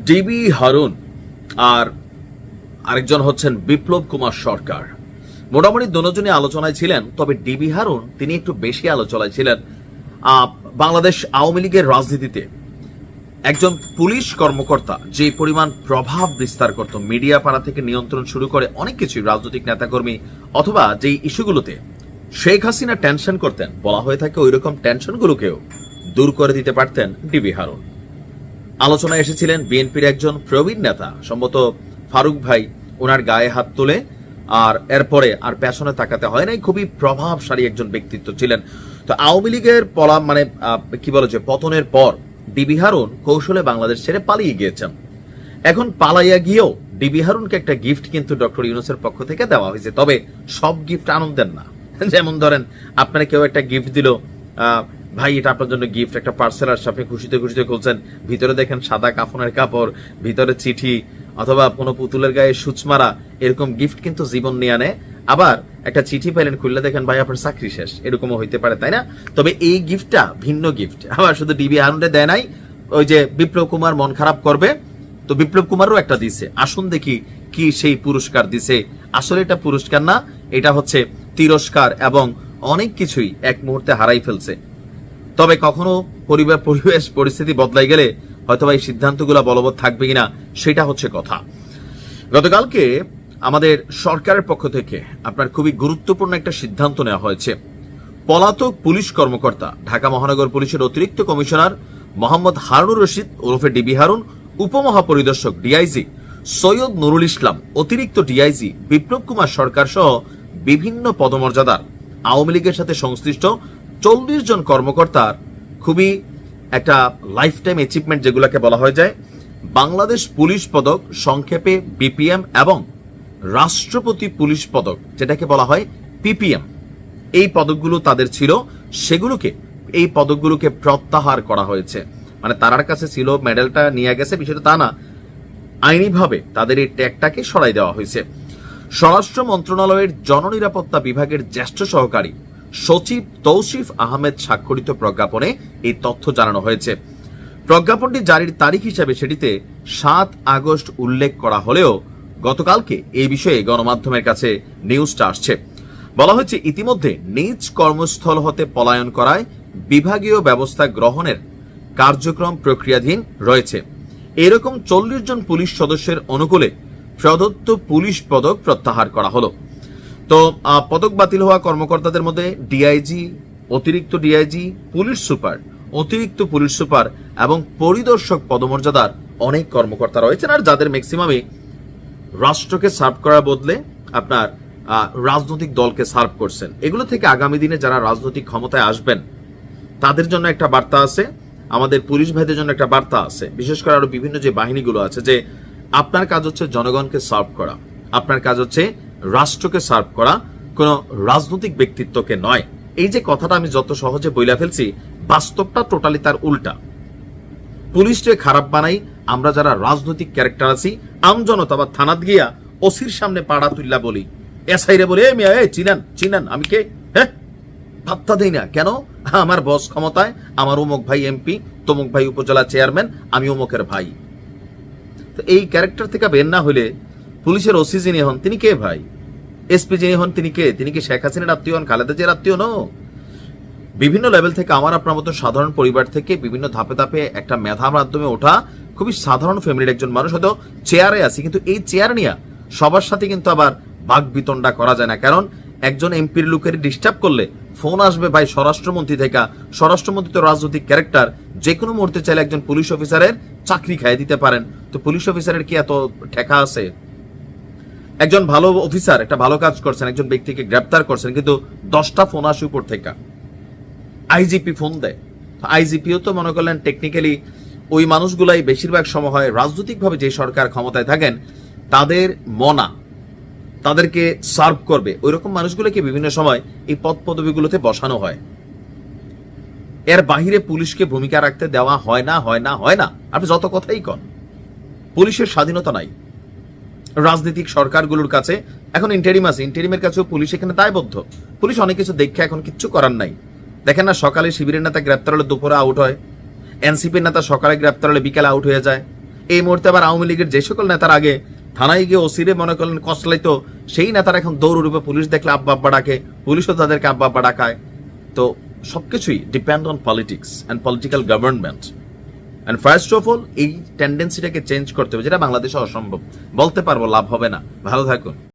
DB Harun আর আরেকজন হচ্ছেন বিপ্লব কুমার সরকার। মোটামুটি দুজনই আলোচনায় ছিলেন, তবে ডিবি হারুন তিনি একটু বেশি আলোচনায় ছিলেন। বাংলাদেশ আওয়ামী লীগের রাজনীতিতে একজন পুলিশ কর্মকর্তা যে পরিমাণ প্রভাব বিস্তার করত, মিডিয়া পাড়া থেকে নিয়ন্ত্রণ শুরু করে অনেক কিছু, রাজনৈতিক নেতাকর্মী অথবা যে ইস্যুগুলোতে শেখ হাসিনা টেনশন করতেন, বলা হয়ে থাকে ওই রকম টেনশনগুলোকেও দূর করে দিতে পারতেন ডিবি হারুন। আলোচনায় এসেছিলেন বিএনপির একজন প্রবীণ নেতা, সম্ভবত ফারুক ভাই, ওনার গায়ে হাত তুলে আর এরপরে আর পেছনে তাকাতে হয় নাই। খুবই প্রভাবশালী একজন ব্যক্তিত্ব ছিলেন। তো আওয়ামী লীগের পতনের পর ডিবি হারুন কৌশলে বাংলাদেশ ছেড়ে পালিয়ে গিয়েছেন। এখন পালাইয়া গিয়েও ডিবি হারুনকে একটা গিফট কিন্তু ডক্টর ইউনূসের পক্ষ থেকে দেওয়া হয়েছে, তবে সব গিফট আনন্দের না। যেমন ধরেন আপনারা কেউ একটা গিফট দিল, ভাই এটা আপনার জন্য গিফট, একটা পার্সেল আসছে, আপনি খুশিতে খুশিতে খুলছেন, ভিতরে দেখেন সাদা কাফনের কাপড়, ভিতরে চিঠি অথবা কোনো পুতুলের গায়ে সূচ মারা, এরকম গিফট কিন্তু জীবন নিয়ে আনে। আবার একটা চিঠি পাইলেন, খুললে দেখেন ভাই আপনার চাকরি শেষ, এরকমও হইতে পারে, তাই না? তবে এই গিফটটা ভিন্ন গিফট। আবার শুধু ডিবি হারুনরে দেয় নাই, ওই যে বিপ্লব কুমার মন খারাপ করবে, তো বিপ্লব কুমারও একটা দিছে। আসুন দেখি কি সেই পুরস্কার দিছে। আসলে এটা পুরস্কার না, এটা হচ্ছে তিরস্কার, এবং অনেক কিছুই এক মুহূর্তে হারাই ফেলছে। তবে কখনো পরিবেশ পরিস্থিতি বদলাই গেলে হয়তো এই সিদ্ধান্তগুলো বলবৎ থাকবে কিনা সেটা হচ্ছে কথা। গতকালকে আমাদের সরকারের পক্ষ থেকে আপনার খুবই গুরুত্বপূর্ণ একটা সিদ্ধান্ত নেওয়া হয়েছে। পলাতক পুলিশ কর্মকর্তা ঢাকা মহানগর পুলিশের অতিরিক্ত কমিশনার মোহাম্মদ হারুনুর রশিদ ওরফে ডিবি হারুন, উপমহাপরিদর্শক ডিআইজি সৈয়দ নুরুল ইসলাম, অতিরিক্ত ডিআইজি বিপ্লব কুমার সরকার সহ বিভিন্ন পদমর্যাদার আওয়ামী লীগের সাথে সংশ্লিষ্ট 40 জন কর্মকর্তার খুবই একটা লাইফ টাইম অ্যাচিভমেন্ট যেগুলোকে বলা হয়ে যায় বাংলাদেশ পুলিশ পদক, সংক্ষেপে বিপিএম, এবং রাষ্ট্রপতি পুলিশ পদক যেটাকে বলা হয় পিপিএম, এই পদকগুলো তাদের ছিল, এই পদকগুলোকে প্রত্যাহার করা হয়েছে। মানে তার কাছে ছিল, মেডেলটা নিয়ে গেছে, বিষয়টা তা না, আইনিভাবে তাদের এই ট্যাগটাকে সরাই দেওয়া হয়েছে। স্বরাষ্ট্র মন্ত্রণালয়ের জননিরাপত্তা বিভাগের জ্যেষ্ঠ সহকারী সচিব তৌসিফ আহমেদ স্বাক্ষরিত প্রজ্ঞাপনে এই তথ্য জানানো হয়েছে। প্রজ্ঞাপনটি জারির তারিখ হিসেবে সেটিতে 7 আগস্ট উল্লেখ করা হলেও গতকালকে এই বিষয়ে গণমাধ্যমের কাছে নিউজটা আসছে। বলা হয়েছে ইতিমধ্যে নিজ কর্মস্থল হতে পলায়ন করায় বিভাগীয় ব্যবস্থা গ্রহণের কার্যক্রম প্রক্রিয়াধীন রয়েছে। এরকম 40 জন পুলিশ সদস্যের অনুকূলে প্রদত্ত পুলিশ পদক প্রত্যাহার করা হলো। তো পদক বাতিল হওয়া কর্মকর্তাদের মধ্যে ডিআইজি, অতিরিক্ত ডিআইজি, পুলিশ সুপার, অতিরিক্ত পুলিশ সুপার এবং পরিদর্শক পদমর্যাদার অনেক কর্মকর্তা রয়েছেন, আর যাদের ম্যাক্সিমামই রাষ্ট্রকে সার্ভ করার বদলে আপনার রাজনৈতিক দলকে সার্ভ করছেন। এগুলো থেকে আগামী দিনে যারা রাজনৈতিক ক্ষমতায় আসবেন তাদের জন্য একটা বার্তা আছে, আমাদের পুলিশ ভাইদের জন্য একটা বার্তা আছে, বিশেষ করে আরো বিভিন্ন যে বাহিনীগুলো আছে, যে আপনার কাজ হচ্ছে জনগণকে সার্ভ করা, আপনার কাজ হচ্ছে রাষ্ট্রকে সার্ভ করা, কোন রাজনৈতিক ব্যক্তিত্বকে নয়। এই যে কথাটা আমি যত সহজে বইলা ফেলছি, বাস্তবটা টোটালি তার উল্টা। পুলিশকে খারাপ বানাই আমরা যারা রাজনৈতিক ক্যারেক্টার আছি, আমজনতা বা থানাত গিয়া ওসির সামনে পাড়া তুল্লা বলি, এসআইরে বলি এ মিয়া এ চিনান আমি কে, হ্যাঁ ভাবতা দেই না কেন, আমার বস ক্ষমতায়, আমার অমুক ভাই এমপি, তমুক ভাই উপজেলা চেয়ারম্যান, আমি অমুকের ভাই। তো এই ক্যারেক্টার থেকে বের না হলে পুলিশের ওসি যিনি হন তিনি কে ভাই, এসপি যিনি হন তিনি কে, তিনি কি শেখ হাসিনার আত্মীয় হন, খালেদা জিয়ার আত্মীয়? নো। বিভিন্ন লেভেল থেকে আমার আপনার মতো সাধারণ পরিবার থেকে বিভিন্ন ধাপে ধাপে একটা মেধার মাধ্যমে ওঠা খুবই সাধারণ ফ্যামিলির একজন মানুষ, হয়তো চেয়ারে আছি, কিন্তু এই চেয়ার নিয়ে সবার সাথে কিন্তু আবার বাক বিতণ্ডা করা যায় না। কারণ একজন এমপির লোকের ডিস্টার্ব করলে ফোন আসবে ভাই স্বরাষ্ট্রমন্ত্রী থেকে। স্বরাষ্ট্রমন্ত্রী তো রাজনৈতিক ক্যারেক্টার, যে কোনো মুহূর্তে চাইলে একজন পুলিশ অফিসারের চাকরি খাইয়ে দিতে পারেন। তো পুলিশ অফিসারের কি এত ঠেকা আছে? একজন ভালো অফিসার একটা ভালো কাজ করছেন, একজন ব্যক্তিকে গ্রেপ্তার করছেন, কিন্তু 10টা ফোন আসে উপর থেকে, আইজিপি ফোন দেয়। আইজিপিও তো মনে করলেন টেকনিক্যালি ওই মানুষগুলাই বেশিরভাগ সময় হয় রাজনৈতিকভাবে যে সরকার ক্ষমতায় থাকেন তাদের মনা, তাদেরকে সার্ভ করবে, ওই রকম মানুষগুলোকে বিভিন্ন সময় এই পদ পদবিগুলোতে বসানো হয়। এর বাহিরে পুলিশকে ভূমিকা রাখতে দেওয়া হয় না। আপনি যত কথাই কন, পুলিশের স্বাধীনতা নাই। রাজনৈতিক সরকারগুলোর কাছে এখন ইন্টারিম আছে, ইন্টারিমের কাছেও পুলিশ এখানে দায়বদ্ধ। পুলিশ অনেক কিছু দেখে এখন কিচ্ছু করার নাই। দেখেন না, সকালে শিবিরের নেতা গ্রেপ্তার হলে দুপুরে আউট হয়, এনসিপির নেতা সকালে গ্রেপ্তার হলে বিকেলে আউট হয়ে যায়, এই মুহূর্তে আবার আওয়ামী লীগের যে সকল নেতার আগে থানায় গিয়ে ওসিরে মনে করলেন কসলাইতো, সেই নেতারা এখন দৌড় রূপে পুলিশ দেখলে আব্বা আব্বা ডাকে, পুলিশও তাদেরকে আব্বা আব্বা ডাকায়। তো সবকিছুই depend on politics and political government. And first of all এই টেন্ডেন্সিটাকে চেঞ্জ করতে হবে, যেটা বাংলাদেশে অসম্ভব। বলতে পারবো, লাভ হবে না। ভালো থাকুন।